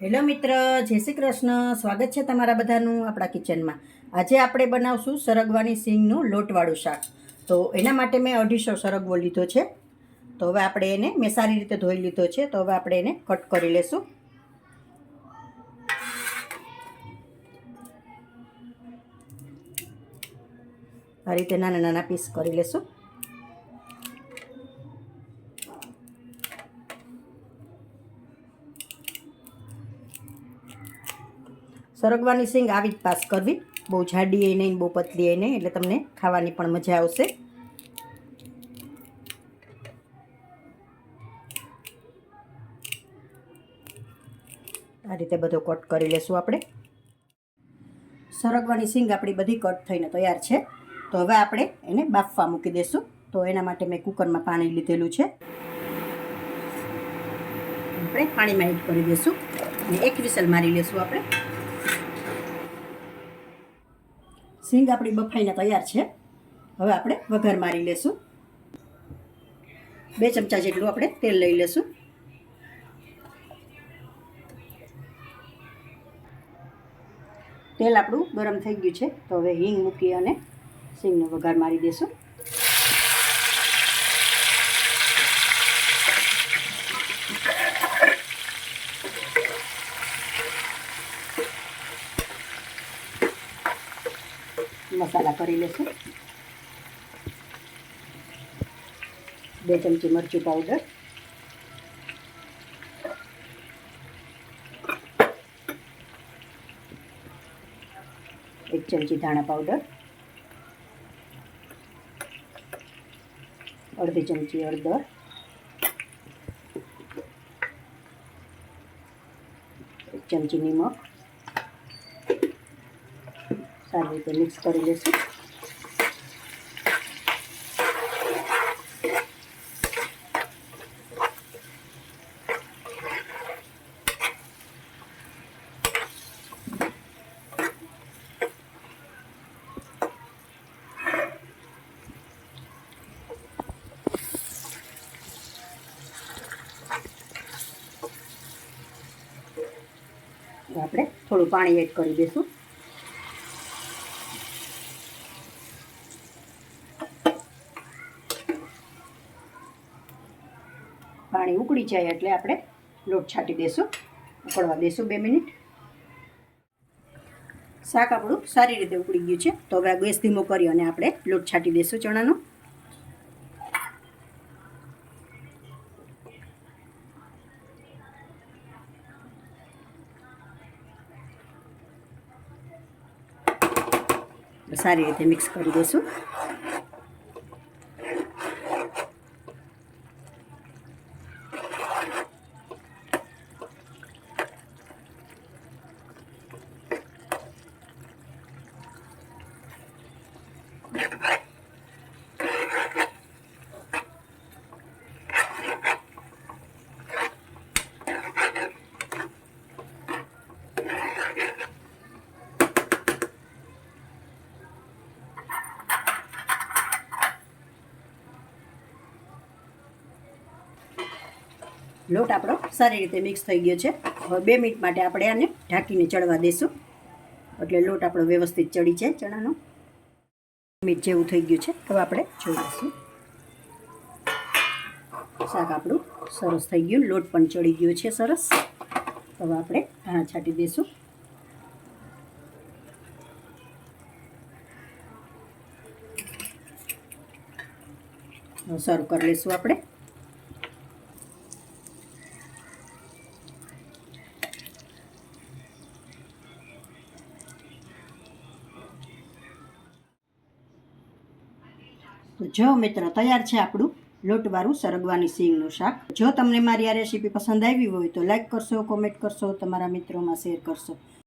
Hello મિત્ર, જય શ્રી કૃષ્ણ. સ્વાગત છે તમારા બધાનું આપણા કિચનમાં. આજે આપણે બનાવશું સરગવાની સિંગનું લોટવાળું શાક. તો એના માટે મેં 250 સરગવો લીધો છે. તો હવે આપણે એને મેં સારી રીતે ધોઈ લીધો છે. તો હવે આપણે એને કટ કરી લેશું. આ રીતે નાના નાના પીસ કરી લેશું. સરગવાની સિંગ આવી જ પાસ કરવી, બહુ જાડી એ નહીં, બહુ પતલી એ નહીં, એટલે તમને ખાવાની પણ મજા આવશે. આ રીતે બધો કટ કરી લેશું આપણે. સરગવાની સિંગ આપણી બધી કટ થઈને તૈયાર છે. તો હવે આપણે એને બાફવા મૂકી દઈશું. તો એના માટે મેં કુકરમાં પાણી લીધેલું છે. આપણે પાણીમાં એડ કરી દઈશું અને એક વિસલ મારી લેશું આપણે. સિંગ આપણી બફાઈને તૈયાર છે. હવે આપણે વઘાર મારી લેશું. 2 ચમચા જેટલું આપણે તેલ લઈ લેશું. તેલ આપણું ગરમ થઈ ગયું છે. તો હવે હિંગ મૂકી અને સિંગનો વઘાર મારી દઈશું. મસાલા કરી લેશું. 2 ચમચી મરચું પાવડર, 1 ચમચી ધાણા પાવડર, 1/2 ચમચી હળદર, 1 ચમચી નિમક. સારી રીતે મિક્સ કરી લઈશું. આપણે થોડું પાણી એડ કરી દઈશું. પાણી ઉકળી જાય એટલે આપણે લોટ છાંટી દઈશું. ઉકળવા દઈશું 2 મિનિટ. શાક આપણું સારી રીતે ઉકળી ગયું છે. તો હવે ગેસ ધીમો કરી અને આપણે લોટ છાંટી દઈશું ચણાનો. સારી રીતે મિક્સ કરી દઈશું. લોટ આપણો સારી રીતે મિક્સ થઈ ગયો છે. હવે 2 મિનિટ માટે આપણે આને ઢાંકીને ચડવા દઈશું. એટલે લોટ આપણો વ્યવસ્થિત ચડી જાય ચણાનો. 2 મિનિટ જેવું થઈ ગયું છે. હવે આપણે જોઈ લઈશું. શાક આપણું સરસ થઈ ગયું. લોટ પણ ચડી ગયો છે સરસ. હવે આપણે ધાણા છાંટી દઈશું. સર્વ કરી લઈશું આપણે. તો જો મિત્ર, તૈયાર છે આપણું લોટવાળું સરગવાની સિંગનું શાક. જો તમને મારી આ રેસીપી પસંદ આવી હોય તો લાઈક કરશો, કોમેન્ટ કરશો, તમારા મિત્રોમાં શેર કરશો.